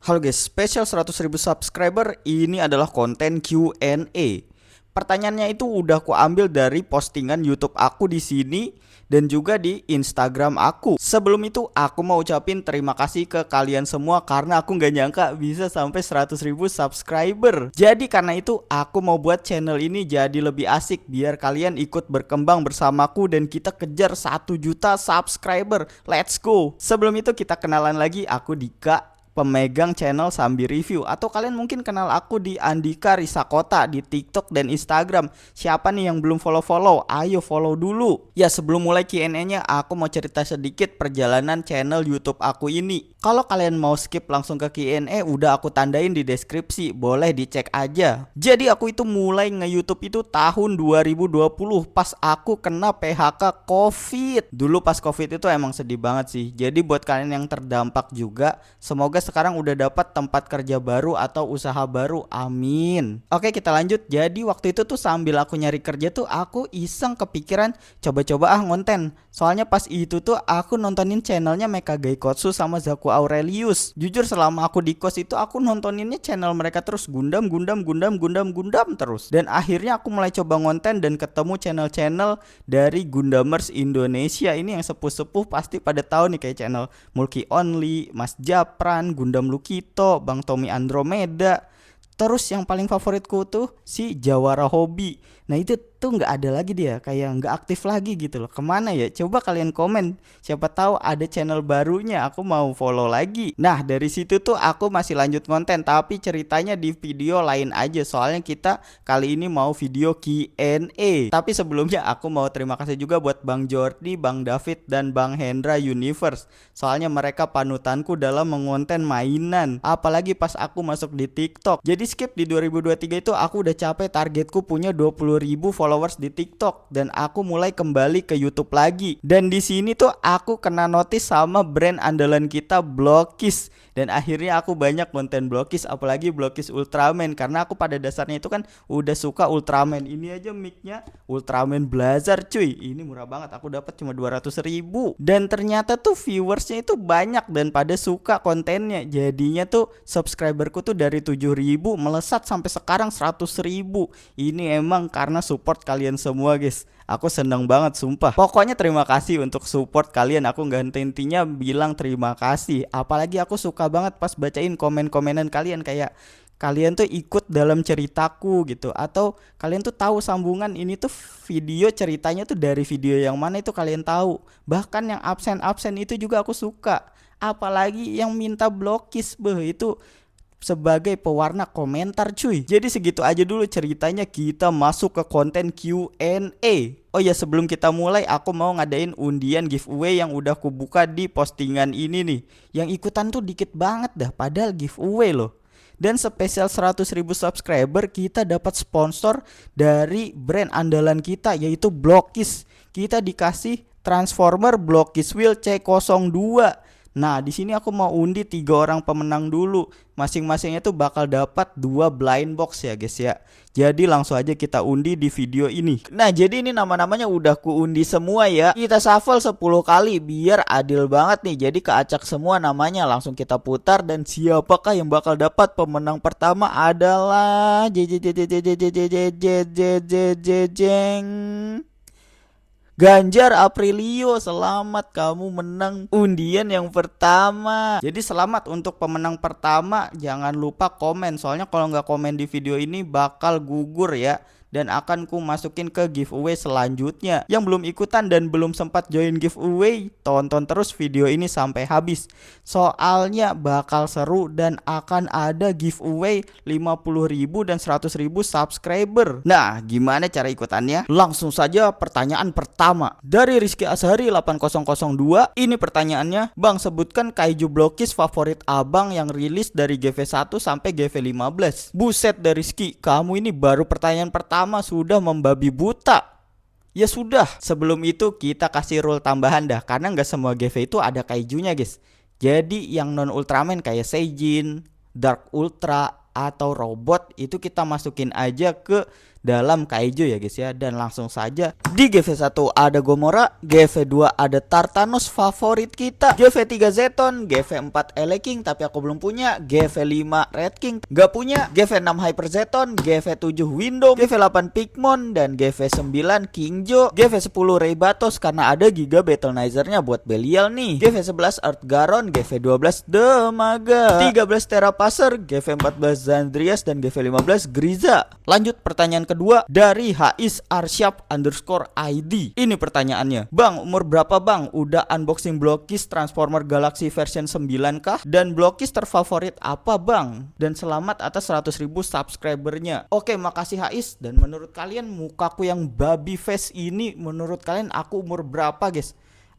Halo guys, spesial 100.000 subscriber ini adalah konten Q&A. Pertanyaannya itu udah aku ambil dari postingan YouTube aku di sini dan juga di Instagram aku. Sebelum itu aku mau ucapin terima kasih ke kalian semua karena aku nggak nyangka bisa sampai 100.000 subscriber. Jadi karena itu aku mau buat channel ini jadi lebih asik biar kalian ikut berkembang bersamaku dan kita kejar 1 juta subscriber. Let's go. Sebelum itu kita kenalan lagi, aku Dika, pemegang channel Sambil Review, atau kalian mungkin kenal aku di Andika Risakota di TikTok dan Instagram. Siapa nih yang belum follow-follow? Ayo follow dulu. Ya, sebelum mulai Q&A-nya aku mau cerita sedikit perjalanan channel YouTube aku ini. Kalau kalian mau skip langsung ke Q&A udah aku tandain di deskripsi, boleh dicek aja. Jadi aku itu mulai nge-YouTube itu tahun 2020 pas aku kena PHK COVID. Dulu pas COVID itu emang sedih banget sih. Jadi buat kalian yang terdampak juga, semoga sekarang udah dapat tempat kerja baru atau usaha baru, amin. Oke, kita lanjut. Jadi waktu itu tuh sambil aku nyari kerja tuh aku iseng kepikiran coba-coba ngonten. Soalnya pas itu tuh aku nontonin channelnya Mecha Gaikotsu sama Zaku Aurelius. Jujur selama aku di kos itu aku nontoninnya channel mereka terus, Gundam terus. Dan akhirnya aku mulai coba ngonten dan ketemu channel-channel dari Gundamers Indonesia. Ini yang sepuh-sepuh pasti pada tahu nih, kayak channel Mulki Only, Mas Japran, Gundam Lukito, Bang Tommy Andromeda. Terus yang paling favoritku tuh si Jawara Hobi. Nah itu tuh nggak ada lagi, dia kayak nggak aktif lagi gitu loh. Kemana ya? Coba kalian komen. Siapa tahu ada channel barunya, aku mau follow lagi. Nah dari situ tuh aku masih lanjut konten, tapi ceritanya di video lain aja. Soalnya kita kali ini mau video Q&A. Tapi sebelumnya aku mau terima kasih juga buat Bang Jordi, Bang David, dan Bang Hendra Universe. Soalnya mereka panutanku dalam mengonten mainan. Apalagi pas aku masuk di TikTok. Jadi skip di 2023 itu aku udah capai targetku punya 20.000 followers di TikTok dan aku mulai kembali ke YouTube lagi. Dan di sini tuh aku kena notice sama brand andalan kita, Blokis. Dan akhirnya aku banyak konten Blokis, apalagi Blokis Ultraman karena aku pada dasarnya itu kan udah suka Ultraman. Ini aja mic-nya Ultraman Blazar cuy. Ini murah banget, aku dapat cuma 200.000. Dan ternyata tuh viewersnya itu banyak dan pada suka kontennya. Jadinya tuh subscriberku tuh dari 7.000 melesat sampai sekarang 100.000. Ini emang karena support kalian semua guys. Aku seneng banget sumpah. Pokoknya terima kasih untuk support kalian. Aku nggak henti-hentinya bilang terima kasih. Apalagi aku suka banget pas bacain komen-komenan kalian, kayak kalian tuh ikut dalam ceritaku gitu, atau kalian tuh tahu sambungan ini tuh video ceritanya tuh dari video yang mana itu kalian tahu. Bahkan yang absen-absen itu juga aku suka. Apalagi yang minta Blokis, itu sebagai pewarna komentar cuy. Jadi segitu aja dulu ceritanya, kita masuk ke konten Q&A. Oh ya, sebelum kita mulai aku mau ngadain undian giveaway yang udah aku buka di postingan ini nih. Yang ikutan tuh dikit banget dah, padahal giveaway loh. Dan spesial 100.000 subscriber kita dapat sponsor dari brand andalan kita yaitu Blokis. Kita dikasih Transformer Blokis Wheel C02. Nah, di sini aku mau undi 3 orang pemenang dulu. Masing-masingnya tuh bakal dapat 2 blind box ya guys ya. Jadi langsung aja kita undi di video ini. Nah, jadi ini nama-namanya udah ku undi semua ya. Kita shuffle 10 kali biar adil banget nih. Jadi keacak semua namanya, langsung kita putar dan siapakah yang bakal dapat pemenang pertama adalah Ganjar Aprilio. Selamat, kamu menang undian yang pertama. Jadi selamat untuk pemenang pertama. Jangan lupa komen, soalnya kalau nggak komen di video ini bakal gugur ya, dan akan ku masukin ke giveaway selanjutnya. Yang belum ikutan dan belum sempat join giveaway, tonton terus video ini sampai habis. Soalnya bakal seru dan akan ada giveaway 50.000 dan 100.000 subscriber. Nah, gimana cara ikutannya? Langsung saja pertanyaan pertama dari Rizky Ashari 8002. Ini pertanyaannya, Bang sebutkan kaiju Blokis favorit abang yang rilis dari GV1 sampai GV15. Buset dari Rizky, kamu ini baru pertanyaan pertama sudah membabi buta. Ya sudah, sebelum itu kita kasih rule tambahan dah, karena nggak semua GV itu ada kaijunya guys. Jadi yang non Ultraman kayak Seijin, Dark Ultra, atau robot itu kita masukin aja ke dalam Kaiju ya guys ya. Dan langsung saja di GV1 ada Gomora, GV2 ada Tartanos favorit kita, GV3 Zeton, GV4 Eleking tapi aku belum punya, GV5 Red King gak punya, GV6 Hyper Zeton, GV7 Window, GV8 Pigmon, dan GV9 Kingjo, GV10 Raybatos karena ada Giga Battlenizer-nya buat Belial nih, GV11 Earth Garon, GV12 Demaga, 13 Terrapacer, GV14 Zandrias, dan GV15 Griza. Lanjut pertanyaan kedua dari Hais Arsyap _ID. Ini pertanyaannya, Bang, umur berapa Bang? Udah unboxing Blockis Transformer Galaxy version 9 kah? Dan Blockis terfavorit apa Bang? Dan selamat atas 100.000 subscribernya. Oke, makasih Hais. Dan menurut kalian mukaku yang baby face ini, menurut kalian aku umur berapa guys?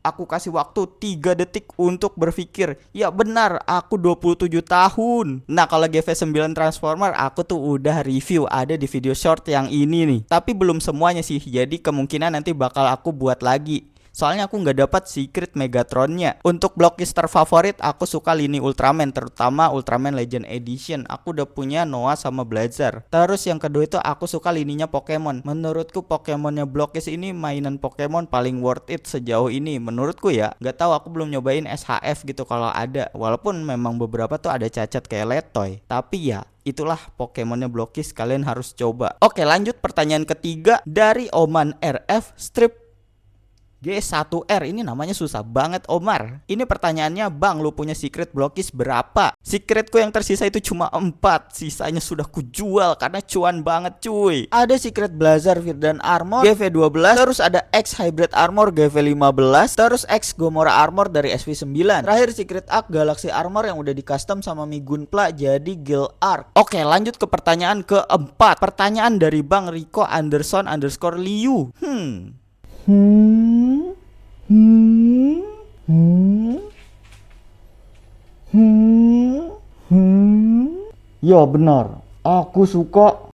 Aku kasih waktu 3 detik untuk berpikir. Ya benar, aku 27 tahun. Nah kalau GV9 Transformer aku tuh udah review, ada di video short yang ini nih. Tapi belum semuanya sih, jadi kemungkinan nanti bakal aku buat lagi. Soalnya aku nggak dapat secret Megatronnya. Untuk blockbuster favorit aku suka lini Ultraman, terutama Ultraman Legend Edition. Aku udah punya Noah sama Blazer. Terus yang kedua itu aku suka lininya Pokemon. Menurutku Pokemonnya Blockis ini mainan Pokemon paling worth it sejauh ini. Menurutku ya. Nggak tahu, aku belum nyobain SHF gitu kalau ada. Walaupun memang beberapa tuh ada cacat kayak Letoy. Tapi ya itulah Pokemonnya Blockis, kalian harus coba. Oke, lanjut pertanyaan ketiga dari Oman RF Strip G1R. Ini namanya susah banget Omar. Ini pertanyaannya, Bang, lu punya secret Blockis berapa? Secretku yang tersisa itu cuma 4. Sisanya sudah kujual karena cuan banget cuy. Ada secret Blazer Virdan Armor GV12, terus ada X Hybrid Armor GV15, terus X Gomora Armor dari SV9. Terakhir secret Arc Galaxy Armor yang udah di custom sama Migunpla jadi Gil Arc. Oke, lanjut ke pertanyaan keempat. Pertanyaan dari Bang Rico Anderson _Liu. Ya benar, aku suka.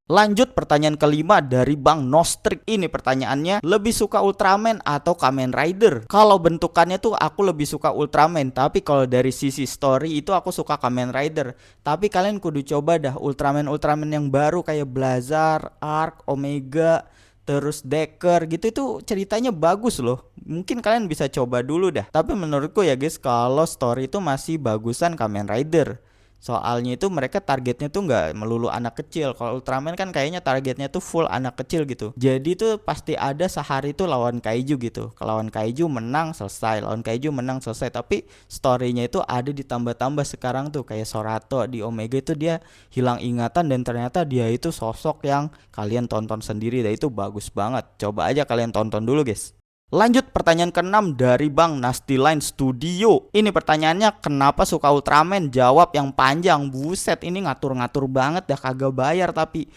Lanjut pertanyaan kelima dari Bang Nostrik. Ini pertanyaannya, lebih suka Ultraman atau Kamen Rider? Kalau bentukannya tuh aku lebih suka Ultraman, tapi kalau dari sisi story itu aku suka Kamen Rider. Tapi kalian kudu coba dah Ultraman yang baru kayak Blazar, Arc, Omega, terus Decker gitu, itu ceritanya bagus loh. Mungkin kalian bisa coba dulu dah. Tapi menurutku ya guys, kalau story itu masih bagusan Kamen Rider. Soalnya itu mereka targetnya tuh nggak melulu anak kecil. Kalau Ultraman kan kayaknya targetnya tuh full anak kecil gitu. Jadi tuh pasti ada sehari tuh lawan kaiju gitu. Lawan kaiju menang selesai, lawan kaiju menang selesai. Tapi storynya itu ada ditambah-tambah sekarang tuh. Kayak Sorato di Omega itu dia hilang ingatan dan ternyata dia itu sosok yang kalian tonton sendiri. Dan itu bagus banget. Coba aja kalian tonton dulu guys. Lanjut pertanyaan ke-6 dari Bang Nasty Line Studio. Ini pertanyaannya, kenapa suka Ultraman? Jawab yang panjang. Buset, ini ngatur-ngatur banget dah, kagak bayar tapi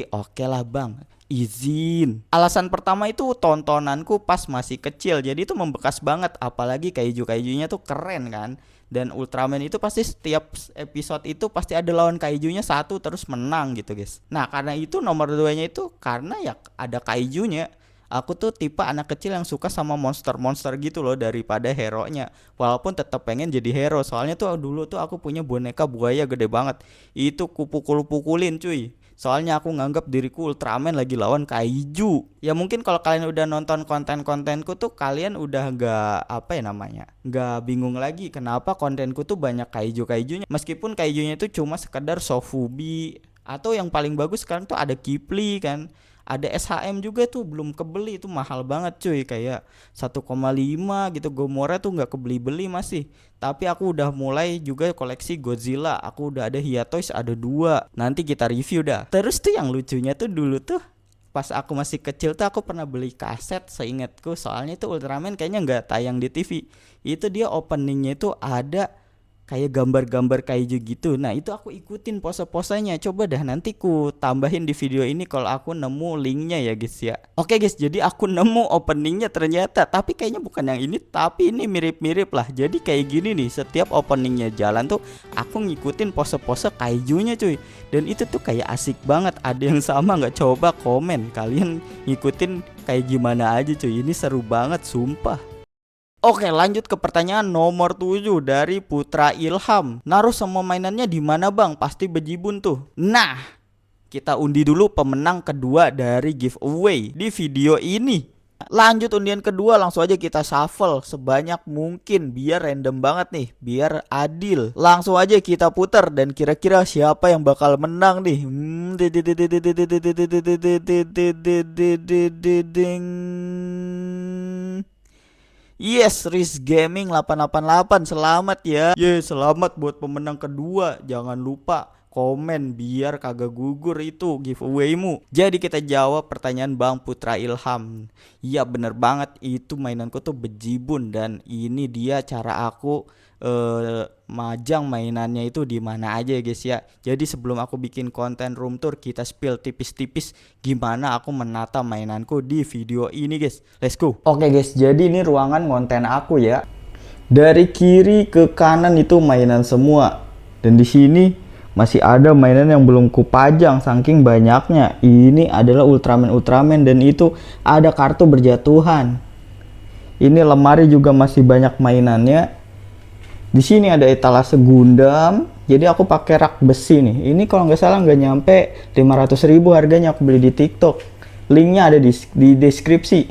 oke lah Bang, izin. Alasan pertama itu tontonanku pas masih kecil, jadi itu membekas banget. Apalagi kaiju-kaijunya tuh keren kan. Dan Ultraman itu pasti setiap episode itu pasti ada lawan kaijunya satu terus menang gitu guys. Nah karena itu nomor 2-nya itu karena ya ada kaijunya. Aku tuh tipe anak kecil yang suka sama monster-monster gitu loh daripada hero-nya. Walaupun tetap pengen jadi hero. Soalnya tuh dulu tuh aku punya boneka buaya gede banget. Itu kupukul-pukulin cuy. Soalnya aku nganggap diriku Ultraman lagi lawan kaiju. Ya mungkin kalau kalian udah nonton konten-kontenku tuh kalian udah nggak bingung lagi kenapa kontenku tuh banyak kaiju-kaijunya. Meskipun kaijunya itu cuma sekedar Sofubi. Atau yang paling bagus sekarang tuh ada Kipli kan. Ada SHM juga tuh belum kebeli, itu mahal banget cuy, kayak 1,5 gitu. Gomora tuh nggak kebeli-beli masih. Tapi aku udah mulai juga koleksi Godzilla. Aku udah ada Hiatoys ada 2. Nanti kita review dah. Terus tuh yang lucunya tuh dulu tuh pas aku masih kecil tuh aku pernah beli kaset seingatku. Soalnya itu Ultraman kayaknya nggak tayang di TV. Itu dia openingnya itu ada kayak gambar-gambar kaiju gitu. Nah itu aku ikutin pose-posenya. Coba dah nanti ku tambahin di video ini kalau aku nemu linknya ya guys ya. Oke guys, jadi aku nemu openingnya ternyata. Tapi kayaknya bukan yang ini, tapi ini mirip-mirip lah. Jadi kayak gini nih, setiap openingnya jalan tuh aku ngikutin pose-pose kaijunya cuy. Dan itu tuh kayak asik banget. Ada yang sama nggak? Coba komen kalian ngikutin kayak gimana aja cuy. Ini seru banget sumpah. Oke, lanjut ke pertanyaan nomor 7 dari Putra Ilham. Naruh semua mainannya di mana Bang? Pasti bejibun tuh. Nah, Kita undi dulu pemenang kedua dari giveaway di video ini. Lanjut undian kedua, langsung aja kita shuffle sebanyak mungkin biar random banget nih, biar adil. Langsung aja kita putar dan kira-kira siapa yang bakal menang nih. Yes, Riz Gaming 888, selamat ya. Selamat buat pemenang kedua. Jangan lupa komen biar kagak gugur itu giveaway-mu. Jadi kita jawab pertanyaan Bang Putra Ilham. Iya bener banget, itu mainanku tuh bejibun dan ini dia cara aku majang mainannya itu di mana aja ya guys ya. Jadi sebelum aku bikin konten room tour, kita spill tipis-tipis gimana aku menata mainanku di video ini guys. Let's go. Oke guys, jadi ini ruangan konten aku ya. Dari kiri ke kanan itu mainan semua. Dan di sini masih ada mainan yang belum kupajang saking banyaknya. Ini adalah Ultraman dan itu ada kartu berjatuhan. Ini lemari juga masih banyak mainannya. Di sini ada etalase Gundam. Jadi aku pakai rak besi nih. Ini kalau nggak salah nggak nyampe 500.000 harganya, aku beli di TikTok. Linknya ada di deskripsi.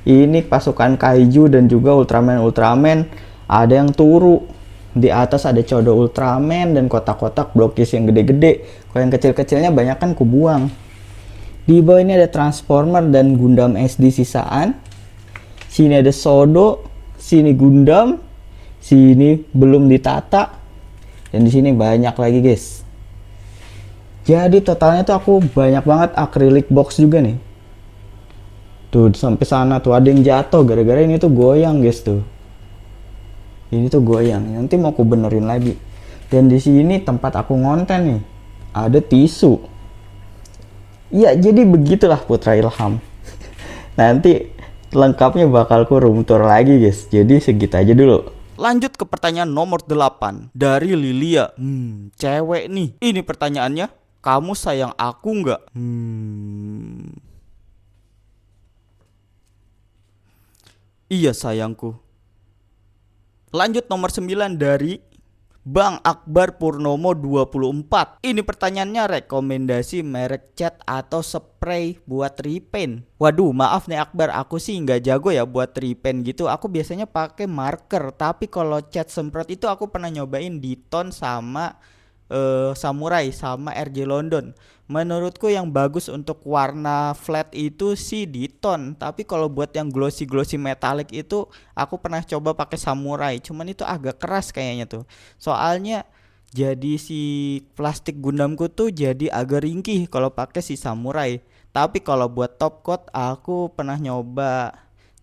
Ini pasukan kaiju dan juga Ultraman. Ada yang turu. Di atas ada Chodo Ultraman dan kotak-kotak blokis yang gede-gede. Kalau yang kecil-kecilnya banyak kan kubuang. Di bawah ini ada Transformer dan Gundam SD sisaan. Sini ada Sodo, sini Gundam, sini belum ditata, dan di sini banyak lagi guys. Jadi totalnya tuh aku banyak banget acrylic box juga nih. Tuh sampai sana tuh ada yang jatuh gara-gara ini tuh goyang guys tuh. Ini tuh goyang, nanti mau aku benerin lagi. Dan di sini tempat aku ngonten nih, ada tisu. Ya jadi begitulah Putra Ilham. Nanti lengkapnya bakal ku room tour lagi guys. Jadi segitu aja dulu. Lanjut ke pertanyaan nomor 8 dari Lilia. Cewek nih. Ini pertanyaannya, kamu sayang aku nggak? Iya sayangku. Lanjut nomor 9 dari Bang Akbar Purnomo 24. Ini pertanyaannya, rekomendasi merek cat atau spray buat repaint. Waduh, maaf nih Akbar, aku sih nggak jago ya buat repaint gitu. Aku biasanya pakai marker. Tapi kalau cat semprot itu aku pernah nyobain Diton sama Samurai sama RJ London. Menurutku yang bagus untuk warna flat itu si Diton. Tapi kalau buat yang glossy metallic itu aku pernah coba pakai Samurai. Cuman itu agak keras kayaknya tuh. Soalnya jadi si plastik Gundamku tuh jadi agak ringkih kalau pakai si Samurai. Tapi kalau buat top coat aku pernah nyoba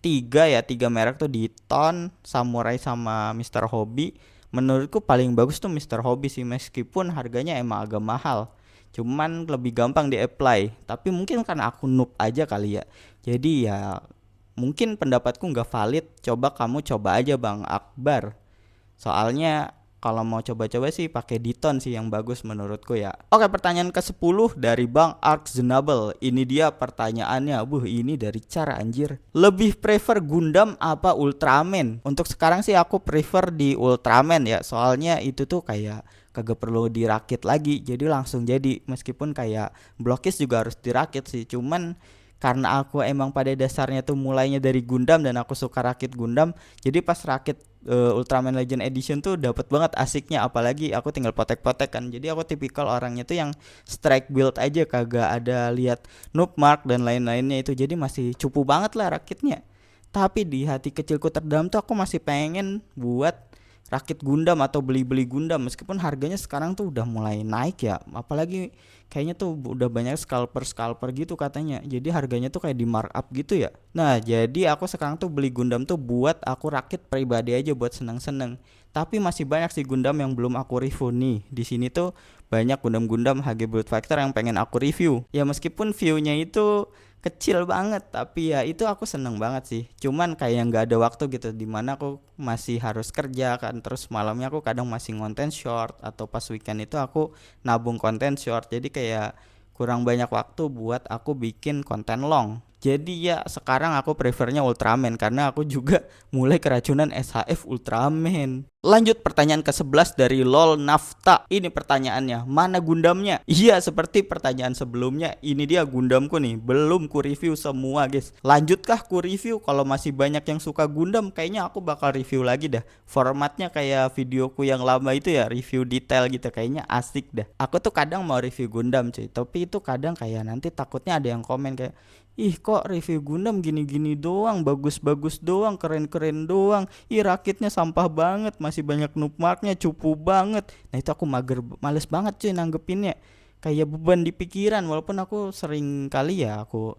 tiga merek tuh, Diton, Samurai sama Mr. Hobby. Menurutku paling bagus tuh Mr. Hobby sih, meskipun harganya emang agak mahal. Cuman lebih gampang di-apply. Tapi mungkin karena aku noob aja kali ya. Jadi ya mungkin pendapatku nggak valid. Coba kamu coba aja Bang Akbar. Soalnya kalau mau coba-coba sih pakai Diton sih yang bagus menurutku ya. Oke, pertanyaan ke-10 dari Bang Arkzenable. Ini dia pertanyaannya. Ini dari cara anjir. Lebih prefer Gundam apa Ultraman? Untuk sekarang sih aku prefer di Ultraman ya. Soalnya itu tuh kayak kagak perlu dirakit lagi. Jadi langsung jadi. Meskipun kayak blokis juga harus dirakit sih. Cuman karena aku emang pada dasarnya tuh mulainya dari Gundam dan aku suka rakit Gundam, jadi pas rakit Ultraman Legend Edition tuh dapat banget asiknya. Apalagi aku tinggal potek-potek kan, jadi aku tipikal orangnya tuh yang strike build aja, kagak ada lihat noob mark dan lain-lainnya itu, jadi masih cupu banget lah rakitnya. Tapi di hati kecilku terdalam tuh aku masih pengen buat rakit Gundam atau beli-beli Gundam, meskipun harganya sekarang tuh udah mulai naik ya. Apalagi kayaknya tuh udah banyak scalper gitu katanya. Jadi harganya tuh kayak di markup gitu ya. Nah, jadi aku sekarang tuh beli Gundam tuh buat aku rakit pribadi aja, buat seneng-seneng. Tapi masih banyak sih Gundam yang belum aku review nih. Di sini tuh banyak Gundam HG Build Factor yang pengen aku review. Ya meskipun view-nya itu kecil banget, tapi ya itu aku seneng banget sih. Cuman kayak nggak ada waktu gitu, dimana aku masih harus kerja kan, terus malamnya aku kadang masih ngonten short, atau pas weekend itu aku nabung konten short. Jadi kayak kurang banyak waktu buat aku bikin konten long. Jadi ya sekarang aku prefernya Ultraman karena aku juga mulai keracunan SHF Ultraman. Lanjut pertanyaan ke-11 dari LOL Nafta. Ini pertanyaannya, mana Gundamnya? Iya, seperti pertanyaan sebelumnya, ini dia Gundamku nih. Belum ku review semua, guys. Lanjutkah ku review? Kalau masih banyak yang suka Gundam, kayaknya aku bakal review lagi dah. Formatnya kayak videoku yang lama itu ya, review detail gitu. Kayaknya asik dah. Aku tuh kadang mau review Gundam, cuy. Tapi itu kadang kayak nanti takutnya ada yang komen kayak, ih kok review Gundam gini-gini doang, bagus-bagus doang, keren-keren doang. Ih rakitnya sampah banget, masih banyak noob marknya, cupu banget. Nah itu aku males banget cuy nanggepinnya. Kayak beban di pikiran, walaupun aku sering kali ya aku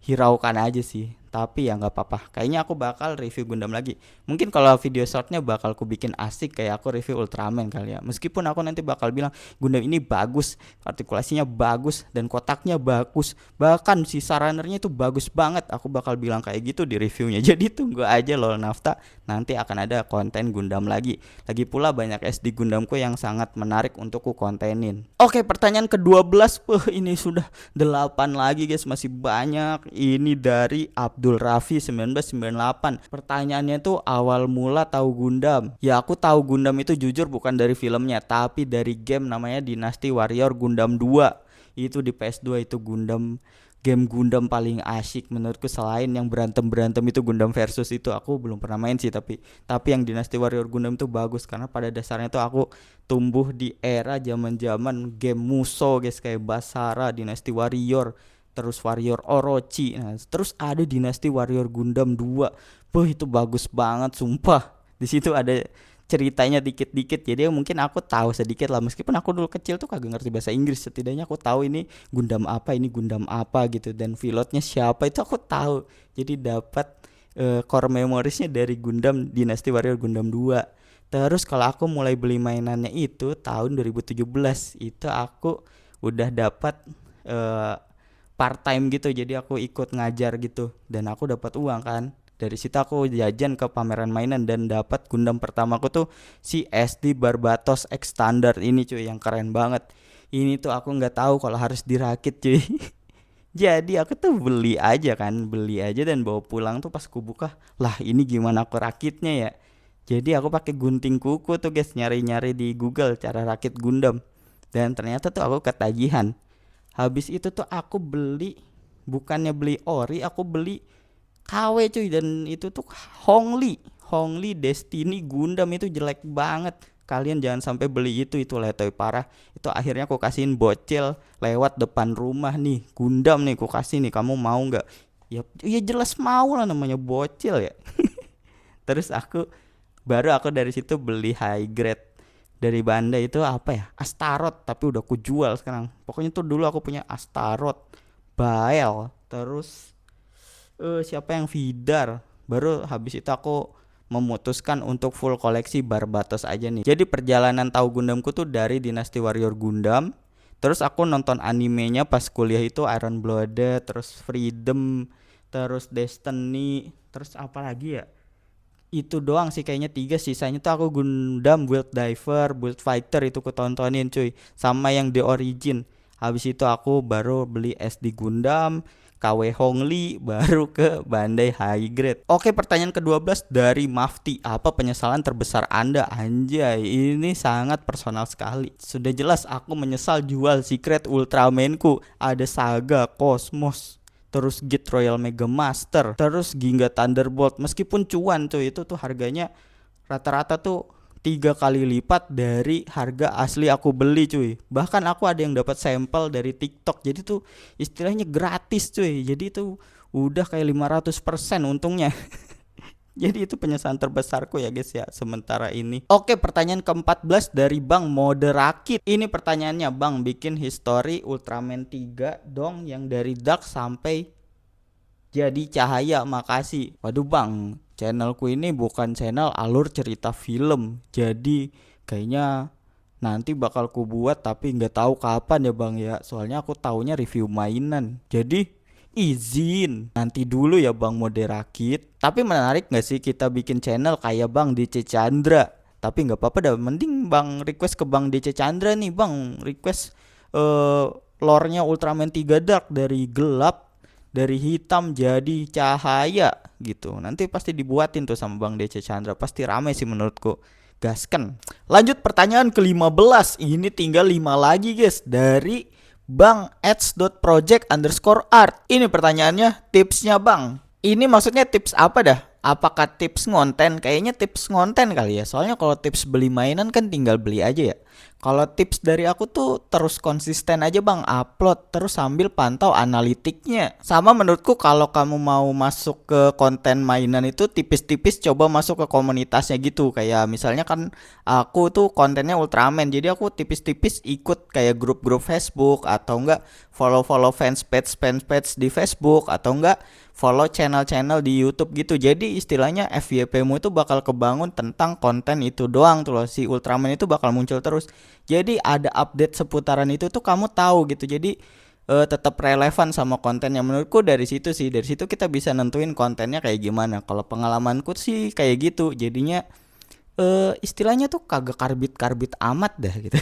hiraukan aja sih. Tapi ya nggak apa-apa. Kayaknya aku bakal review Gundam lagi. Mungkin kalau video shortnya bakal aku bikin asik kayak aku review Ultraman kali ya. Meskipun aku nanti bakal bilang Gundam ini bagus, artikulasinya bagus dan kotaknya bagus. Bahkan si Runnernya itu bagus banget. Aku bakal bilang kayak gitu di reviewnya. Jadi tunggu aja loh Nafta. Nanti akan ada konten Gundam lagi. Lagi pula banyak SD Gundamku yang sangat menarik untuk ku kontenin. Oke, pertanyaan ke-12. Ini sudah 8 lagi guys, masih banyak. Ini dari Abdul Raffi 1998. Pertanyaannya tuh awal mula tahu Gundam. Ya aku tahu Gundam itu jujur bukan dari filmnya, tapi dari game namanya Dynasty Warrior Gundam 2. Itu di PS2 itu game Gundam paling asyik menurutku selain yang berantem-berantem itu Gundam versus itu aku belum pernah main sih tapi yang Dynasty Warrior Gundam itu bagus karena pada dasarnya tuh aku tumbuh di era zaman-zaman game Muso guys kayak Basara, Dynasty Warrior, terus Warrior Orochi. Nah, terus ada Dynasty Warrior Gundam 2. Itu bagus banget sumpah. Di situ ada ceritanya dikit-dikit. Jadi mungkin aku tahu sedikit lah meskipun aku dulu kecil tuh kagak ngerti bahasa Inggris. Setidaknya aku tahu ini Gundam apa gitu dan pilotnya siapa itu aku tahu. Jadi dapat core memoriesnya dari Gundam Dynasty Warrior Gundam 2. Terus kalau aku mulai beli mainannya itu tahun 2017, itu aku udah dapat part time gitu, jadi aku ikut ngajar gitu dan aku dapat uang kan. Dari situ aku jajan ke pameran mainan dan dapat Gundam pertamaku tuh si SD Barbatos X Standard ini cuy, yang keren banget. Ini tuh aku nggak tahu kalau harus dirakit cuy. Jadi aku tuh beli aja dan bawa pulang tuh pas aku buka, lah ini gimana aku rakitnya ya. Jadi aku pakai gunting kuku tuh guys, nyari-nyari di Google cara rakit Gundam. Dan ternyata tuh aku ketagihan. Habis itu tuh aku beli, bukannya beli ori, aku beli KW cuy. Dan itu tuh Hongli Destiny Gundam itu jelek banget. Kalian jangan sampai beli itu letoy parah. Itu akhirnya aku kasihin bocil lewat depan rumah nih, Gundam nih aku kasih nih, kamu mau nggak? Ya jelas mau lah, namanya bocil ya. Terus aku dari situ beli high grade dari Bandai itu apa ya, Astaroth, tapi udah aku jual sekarang. Pokoknya tuh dulu aku punya Astaroth, Bael, terus siapa yang Vidar. Baru habis itu aku memutuskan untuk full koleksi Barbatos aja nih. Jadi perjalanan tahu Gundamku tuh dari Dynasty Warrior Gundam. Terus aku nonton animenya pas kuliah itu Iron Blooded, terus Freedom, terus Destiny, terus apa lagi ya? Itu doang sih kayaknya 3, sisanya tuh aku Gundam Build Diver, Build Fighter itu ku tontonin cuy, sama yang The Origin. Habis itu aku baru beli SD Gundam, KW Hongli, baru ke Bandai High Grade. Oke, pertanyaan ke-12 dari Mafti. Apa penyesalan terbesar Anda? Anjay, ini sangat personal sekali. Sudah jelas aku menyesal jual Secret Ultramanku. Ada Saga, Cosmos, terus Git Royal Mega Master, terus Ginga Thunderbolt. Meskipun cuan tuh, itu tuh harganya rata-rata tuh 3 kali lipat dari harga asli aku beli cuy. Bahkan aku ada yang dapat sampel dari TikTok. Jadi tuh istilahnya gratis cuy. Jadi tuh udah kayak 500% untungnya. Jadi itu penyesalan terbesarku ya guys ya sementara ini. Oke, pertanyaan ke-14 dari Bang Moderakit. Ini pertanyaannya, Bang bikin history Ultraman 3 dong yang dari Dark sampai jadi cahaya, makasih. Waduh Bang, channelku ini bukan channel alur cerita film. Jadi kayaknya nanti bakal ku buat tapi nggak tahu kapan ya Bang ya. Soalnya aku taunya review mainan. Jadi izin nanti dulu ya Bang Moderakit. Tapi menarik gak sih kita bikin channel kayak Bang DC Chandra? Tapi gak apa-apa dah, mending Bang request ke Bang DC Chandra nih Bang. Request lore-nya Ultraman 3 Dark dari gelap dari hitam jadi cahaya gitu. Nanti pasti dibuatin tuh sama Bang DC Chandra, pasti rame sih menurutku. Gasken. Lanjut pertanyaan ke-15. Ini tinggal 5 lagi guys, dari Bang @project_art. Ini pertanyaannya, tipsnya Bang. Ini maksudnya tips apa dah? Apakah tips ngonten? Kayaknya tips ngonten kali ya. Soalnya kalau tips beli mainan kan tinggal beli aja ya. Kalau tips dari aku tuh terus konsisten aja Bang, upload terus sambil pantau analitiknya. Sama menurutku kalau kamu mau masuk ke konten mainan itu tipis-tipis coba masuk ke komunitasnya gitu. Kayak misalnya kan aku tuh kontennya Ultraman, jadi aku tipis-tipis ikut kayak grup-grup Facebook atau enggak follow-follow fanspage di Facebook atau enggak follow channel-channel di YouTube gitu. Jadi istilahnya FYP-mu itu bakal kebangun tentang konten itu doang tuh loh. Si Ultraman itu bakal muncul terus. Jadi ada update seputaran itu tuh kamu tahu gitu. Jadi tetap relevan sama kontennya. Menurutku dari situ sih, dari situ kita bisa nentuin kontennya kayak gimana. Kalau pengalamanku sih kayak gitu. Jadinya istilahnya tuh kagak karbit-karbit amat dah gitu.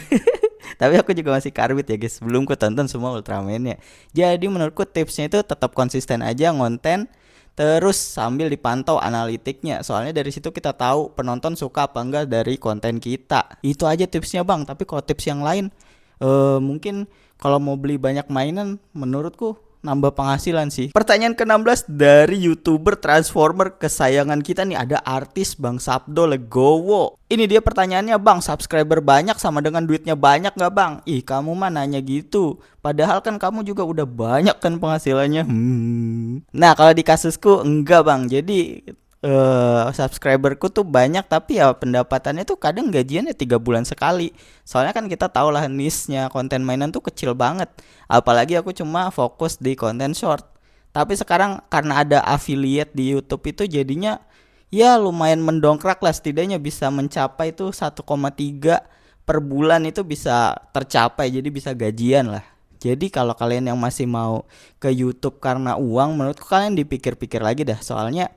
Tapi aku juga masih karbit ya guys, belum ku tonton semua Ultraman-nya. Jadi menurutku tipsnya itu tetap konsisten aja ngonten, terus sambil dipantau analitiknya. Soalnya dari situ kita tahu penonton suka apa enggak dari konten kita. Itu aja tipsnya Bang. Tapi kalau tips yang lain mungkin kalau mau beli banyak mainan menurutku nambah penghasilan sih. Pertanyaan ke-16 dari YouTuber Transformer kesayangan kita nih, ada artis Bang Sabdo Legowo. Ini dia pertanyaannya, Bang, subscriber banyak sama dengan duitnya banyak gak Bang? Ih, kamu mah nanya gitu. Padahal kan kamu juga udah banyak kan penghasilannya. Nah, kalau di kasusku enggak Bang. Jadi subscriberku tuh banyak tapi ya pendapatannya tuh kadang gajiannya 3 bulan sekali. Soalnya kan kita tahu lah niche-nya konten mainan tuh kecil banget. Apalagi aku cuma fokus di konten short. Tapi sekarang karena ada affiliate di YouTube itu jadinya ya lumayan mendongkrak lah, setidaknya bisa mencapai tuh 1,3 per bulan itu bisa tercapai, jadi bisa gajian lah. Jadi kalau kalian yang masih mau ke YouTube karena uang, menurutku kalian dipikir-pikir lagi dah. Soalnya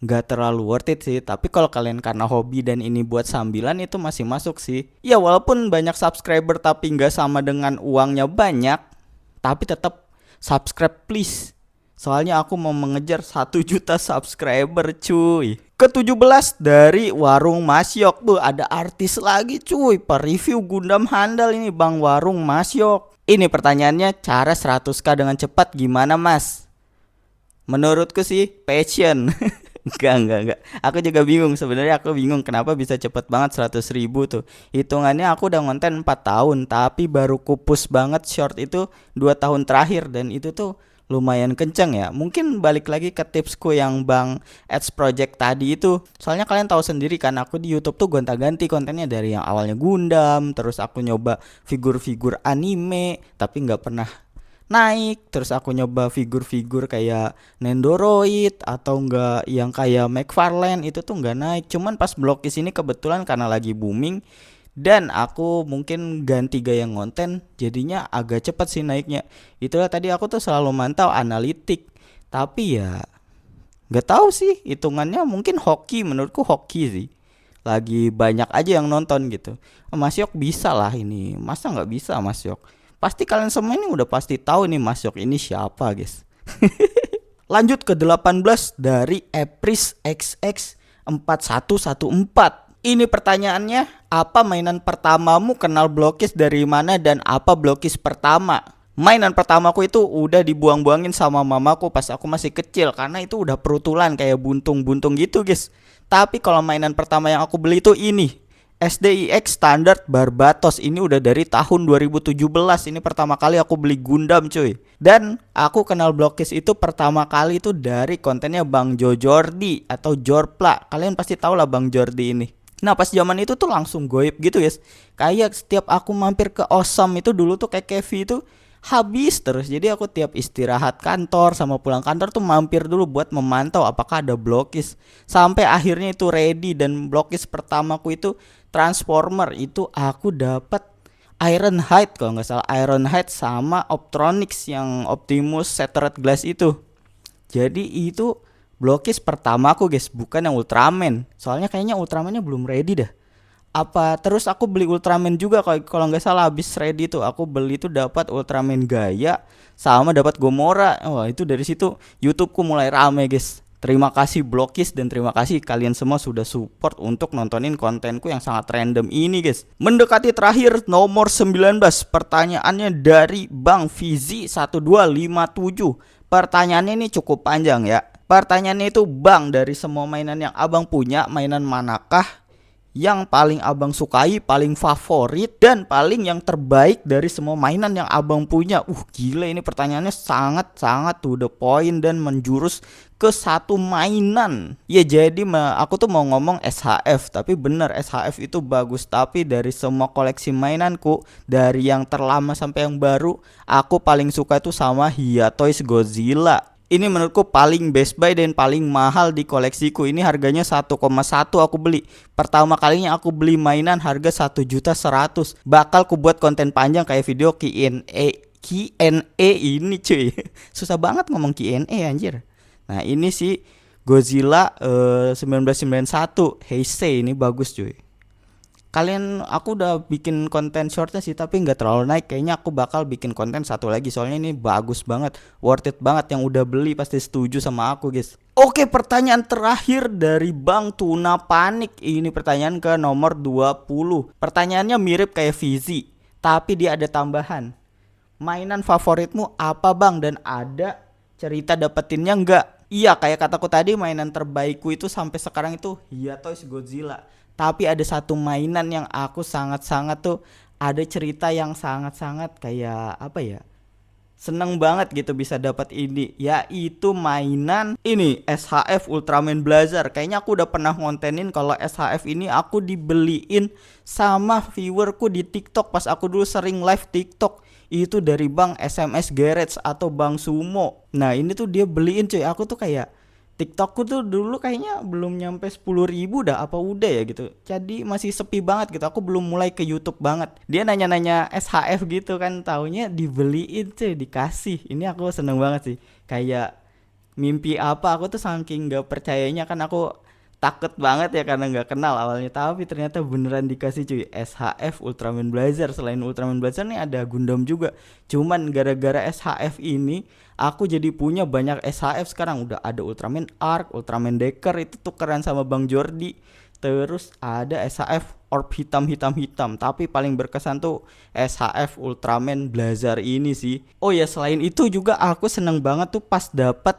nggak terlalu worth it sih. Tapi kalau kalian karena hobi dan ini buat sambilan itu masih masuk sih. Ya walaupun banyak subscriber tapi nggak sama dengan uangnya banyak, tapi tetap subscribe please. Soalnya aku mau mengejar 1 juta subscriber cuy. Ke-17 dari Warung Masyok. Tuh ada artis lagi cuy, review Gundam handal ini Bang Warung Masyok. Ini pertanyaannya, cara 100k dengan cepat gimana Mas? Menurutku sih passion. Enggak. Aku juga bingung sebenarnya, aku bingung kenapa bisa cepet banget 100.000 tuh. Hitungannya aku udah ngonten 4 tahun, tapi baru kupus banget short itu 2 tahun terakhir. Dan itu tuh lumayan kenceng ya. Mungkin balik lagi ke tipsku yang Bang Ads Project tadi itu. Soalnya kalian tahu sendiri kan, aku di YouTube tuh gonta-ganti kontennya, dari yang awalnya Gundam, terus aku nyoba figur-figur anime, tapi nggak pernah naik. Terus aku nyoba figur-figur kayak Nendoroid atau enggak yang kayak McFarlane, itu tuh enggak naik. Cuman pas Blokis ini kebetulan karena lagi booming dan aku mungkin ganti gaya ngonten, jadinya agak cepat sih naiknya. Itulah tadi aku tuh selalu mantau analitik. Tapi ya nggak tahu sih hitungannya, mungkin hoki, menurutku hoki sih. Lagi banyak aja yang nonton gitu. Mas Yok bisa lah ini, masa nggak bisa Mas Yok? Pasti kalian semua ini udah pasti tahu nih Mas Yok ini siapa guys. Lanjut ke 18 dari Epris XX 4114. Ini pertanyaannya, apa mainan pertamamu kenal Blokis dari mana dan apa Blokis pertama? Mainan pertamaku itu udah dibuang-buangin sama mamaku pas aku masih kecil, karena itu udah perutulan kayak buntung-buntung gitu guys. Tapi kalau mainan pertama yang aku beli itu ini, SDIX Standard Barbatos. Ini udah dari tahun 2017. Ini pertama kali aku beli Gundam cuy. Dan aku kenal Blokis itu pertama kali itu dari kontennya Bang Jojordi atau Jorpla. Kalian pasti tahu lah Bang Jordi ini. Nah pas zaman itu tuh langsung goib gitu guys. Kayak setiap aku mampir ke Osam itu dulu tuh kayak Kevi itu habis terus. Jadi aku tiap istirahat kantor sama pulang kantor tuh mampir dulu buat memantau apakah ada Blokis. Sampai akhirnya itu ready, dan Blokis pertamaku itu Transformer. Itu aku dapat Ironhide kalau nggak salah, Ironhide sama Optronics yang Optimus Shattered Glass itu. Jadi itu Blokis pertamaku guys, bukan yang Ultraman. Soalnya kayaknya Ultramannya belum ready dah. Apa terus aku beli Ultraman juga, kalau nggak salah habis ready tuh aku beli tuh dapat Ultraman Gaia sama dapat Gomora. Wah, itu dari situ YouTubeku mulai rame, guys. Terima kasih Blokis dan terima kasih kalian semua sudah support untuk nontonin kontenku yang sangat random ini, guys. Mendekati terakhir nomor 19. Pertanyaannya dari Bang Fizi 1257. Pertanyaannya ini cukup panjang ya. Pertanyaannya itu, Bang, dari semua mainan yang Abang punya, mainan manakah yang paling Abang sukai, paling favorit, dan paling yang terbaik dari semua mainan yang Abang punya? Gila, ini pertanyaannya sangat-sangat to the point dan menjurus ke satu mainan. Ya jadi aku tuh mau ngomong SHF, tapi bener SHF itu bagus. Tapi dari semua koleksi mainanku, dari yang terlama sampai yang baru, aku paling suka itu sama Hiatoys Godzilla. Ini menurutku paling best buy dan paling mahal di koleksiku. Ini harganya 1,1 aku beli. Pertama kalinya aku beli mainan harga 1.100.000. Bakal ku buat konten panjang kayak video Q&A ini cuy. Susah banget ngomong Q&A anjir. Nah, ini sih Godzilla 1991 Heisei, ini bagus cuy. Aku udah bikin konten shortnya sih, tapi nggak terlalu naik. Kayaknya aku bakal bikin konten satu lagi, soalnya ini bagus banget, worth it banget. Yang udah beli pasti setuju sama aku, guys. Oke, pertanyaan terakhir dari Bang Tuna Panik. Ini pertanyaan ke nomor 20. Pertanyaannya mirip kayak Fizi, tapi dia ada tambahan. Mainan favoritmu apa, Bang? Dan ada cerita dapetinnya nggak? Iya, kayak kataku tadi, mainan terbaikku itu sampai sekarang itu Hiatoys Godzilla. Tapi ada satu mainan yang aku sangat-sangat tuh ada cerita yang sangat-sangat kayak apa ya, seneng banget gitu bisa dapat ini, yaitu mainan ini SHF Ultraman Blazar. Kayaknya aku udah pernah ngontenin kalau SHF ini aku dibeliin sama viewerku di TikTok pas aku dulu sering live TikTok. Itu dari Bang SMS Garage atau Bang Sumo. Nah, ini tuh dia beliin cuy. Aku tuh kayak TikTokku tuh dulu kayaknya belum nyampe 10.000 dah, apa udah ya gitu. Jadi masih sepi banget gitu. Aku belum mulai ke YouTube banget. Dia nanya-nanya SHF gitu kan, taunya dibeliin cuy, dikasih. Ini aku seneng banget sih. Kayak mimpi apa, aku tuh saking gak percayanya kan, aku takut banget ya karena nggak kenal awalnya, tapi ternyata beneran dikasih cuy, SHF Ultraman Blazar. Selain Ultraman Blazar nih ada Gundam juga. Cuman gara-gara SHF ini aku jadi punya banyak SHF sekarang. Udah ada Ultraman Arc, Ultraman Decker, itu tukeran sama Bang Jordi. Terus ada SHF Orb hitam. Tapi paling berkesan tuh SHF Ultraman Blazar ini sih. Oh ya, selain itu juga aku seneng banget tuh pas dapat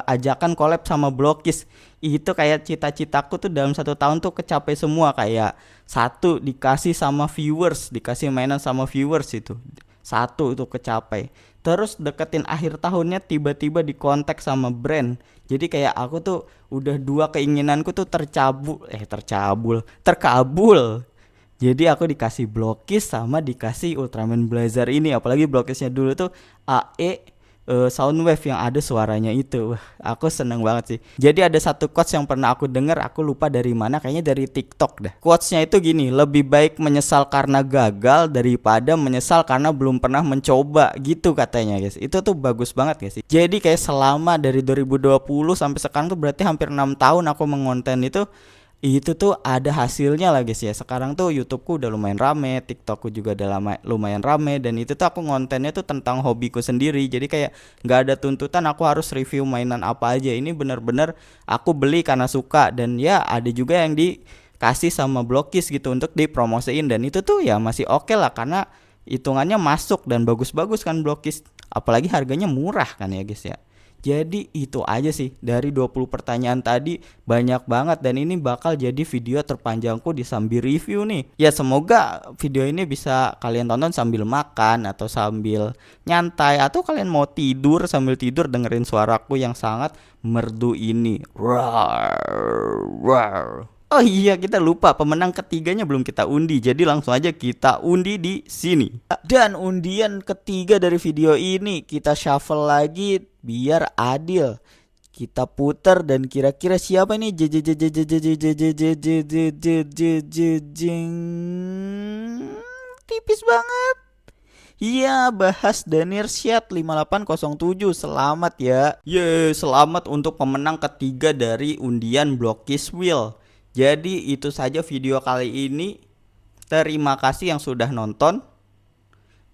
ajakan collab sama Blokis. Itu kayak cita-citaku tuh dalam 1 tahun tuh kecapai semua. Kayak satu, dikasih sama viewers, dikasih mainan sama viewers, itu satu itu kecapai. Terus deketin akhir tahunnya tiba-tiba dikontak sama brand. Jadi kayak aku tuh udah 2 keinginanku tuh terkabul. Jadi aku dikasih Blokis sama dikasih Ultraman Blazar ini. Apalagi Blokisnya dulu tuh AE Soundwave yang ada suaranya itu. Wah, aku seneng banget sih. Jadi ada satu quotes yang pernah aku dengar, aku lupa dari mana, kayaknya dari TikTok dah. Quotesnya itu gini, lebih baik menyesal karena gagal daripada menyesal karena belum pernah mencoba, gitu katanya, guys. Itu tuh bagus banget, guys. Jadi kayak selama dari 2020 sampai sekarang tuh berarti hampir 6 tahun aku mengonten itu tuh ada hasilnya lah, guys ya. Sekarang tuh YouTubeku udah lumayan rame, TikTokku juga udah lumayan rame, dan itu tuh aku ngontennya tuh tentang hobiku sendiri. Jadi kayak nggak ada tuntutan aku harus review mainan apa aja. Ini bener-bener aku beli karena suka, dan ya ada juga yang dikasih sama Blokis gitu untuk dipromosiin, dan itu tuh ya masih oke lah karena hitungannya masuk dan bagus-bagus kan Blokis. Apalagi harganya murah kan ya, guys ya. Jadi itu aja sih dari 20 pertanyaan tadi, banyak banget, dan ini bakal jadi video terpanjangku di Sambil Review nih. Ya semoga video ini bisa kalian tonton sambil makan atau sambil nyantai, atau kalian mau tidur sambil tidur dengerin suaraku yang sangat merdu ini. Oh iya, kita lupa pemenang ketiganya belum kita undi. Jadi langsung aja kita undi di sini. Dan undian ketiga dari video ini kita shuffle lagi biar adil. Kita putar dan kira-kira siapa nih? Tipis banget. Iya, bahas Danirsyat 5807. Selamat ya. Selamat untuk pemenang ketiga dari undian Blokis Wheel. Jadi itu saja video kali ini. Terima kasih yang sudah nonton.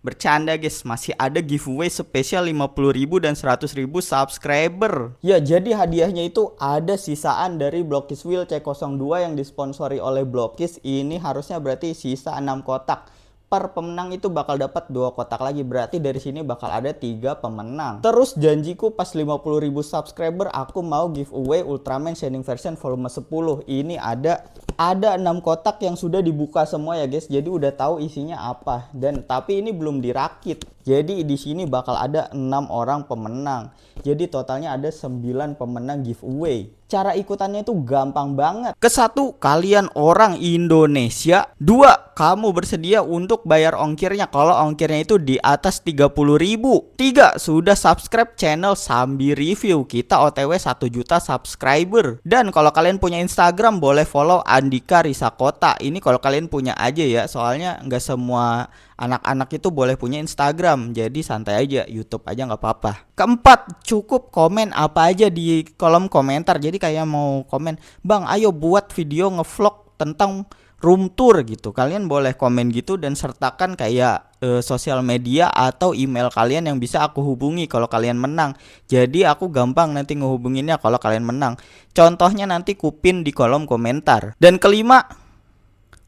Bercanda guys, masih ada giveaway spesial 50.000 dan 100.000 subscriber. Ya, jadi hadiahnya itu ada sisaan dari Blockis Wheel C02 yang disponsori oleh Blockis. Ini harusnya berarti sisa 6 kotak. Per pemenang itu bakal dapat 2 kotak lagi. Berarti dari sini bakal ada 3 pemenang. Terus janjiku pas 50.000 subscriber aku mau giveaway Ultraman Shining Version volume 10. Ini ada 6 kotak yang sudah dibuka semua ya guys. Jadi udah tahu isinya apa. Dan tapi ini belum dirakit. Jadi di sini bakal ada 6 orang pemenang. Jadi totalnya ada 9 pemenang giveaway. Cara ikutannya itu gampang banget. Ke-1, kalian orang Indonesia. 2, kamu bersedia untuk bayar ongkirnya kalau ongkirnya itu di atas 30.000. 3, sudah subscribe channel Sambi Review. Kita OTW 1 juta subscriber. Dan kalau kalian punya Instagram boleh follow Andika Risakota. Ini kalau kalian punya aja ya, soalnya nggak semua anak-anak itu boleh punya Instagram. Jadi santai aja, YouTube aja nggak apa-apa. Keempat, cukup komen apa aja di kolom komentar. Jadi kayak mau komen, "Bang, ayo buat video ngevlog tentang room tour" gitu. Kalian boleh komen gitu dan sertakan kayak sosial media atau email kalian yang bisa aku hubungi kalau kalian menang. Jadi aku gampang nanti ngehubunginnya kalau kalian menang. Contohnya nanti kupin di kolom komentar. Dan kelima,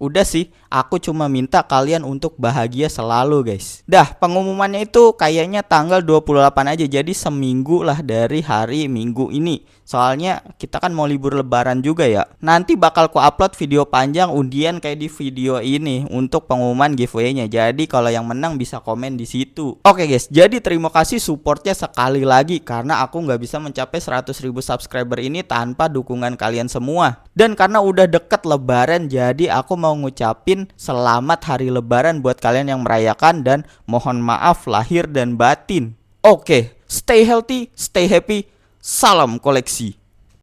udah sih, aku cuma minta kalian untuk bahagia selalu guys. Dah, pengumumannya itu kayaknya tanggal 28 aja. Jadi seminggu lah dari hari Minggu ini. Soalnya kita kan mau libur lebaran juga ya. Nanti bakal ku upload video panjang undian kayak di video ini untuk pengumuman giveaway-nya. Jadi kalau yang menang bisa komen di situ. Oke guys, jadi terima kasih supportnya sekali lagi. Karena aku nggak bisa mencapai 100.000 subscriber ini tanpa dukungan kalian semua. Dan karena udah deket lebaran, jadi aku mau ngucapin selamat hari lebaran buat kalian yang merayakan. Dan mohon maaf lahir dan batin. Oke, stay healthy, stay happy. Salam koleksi.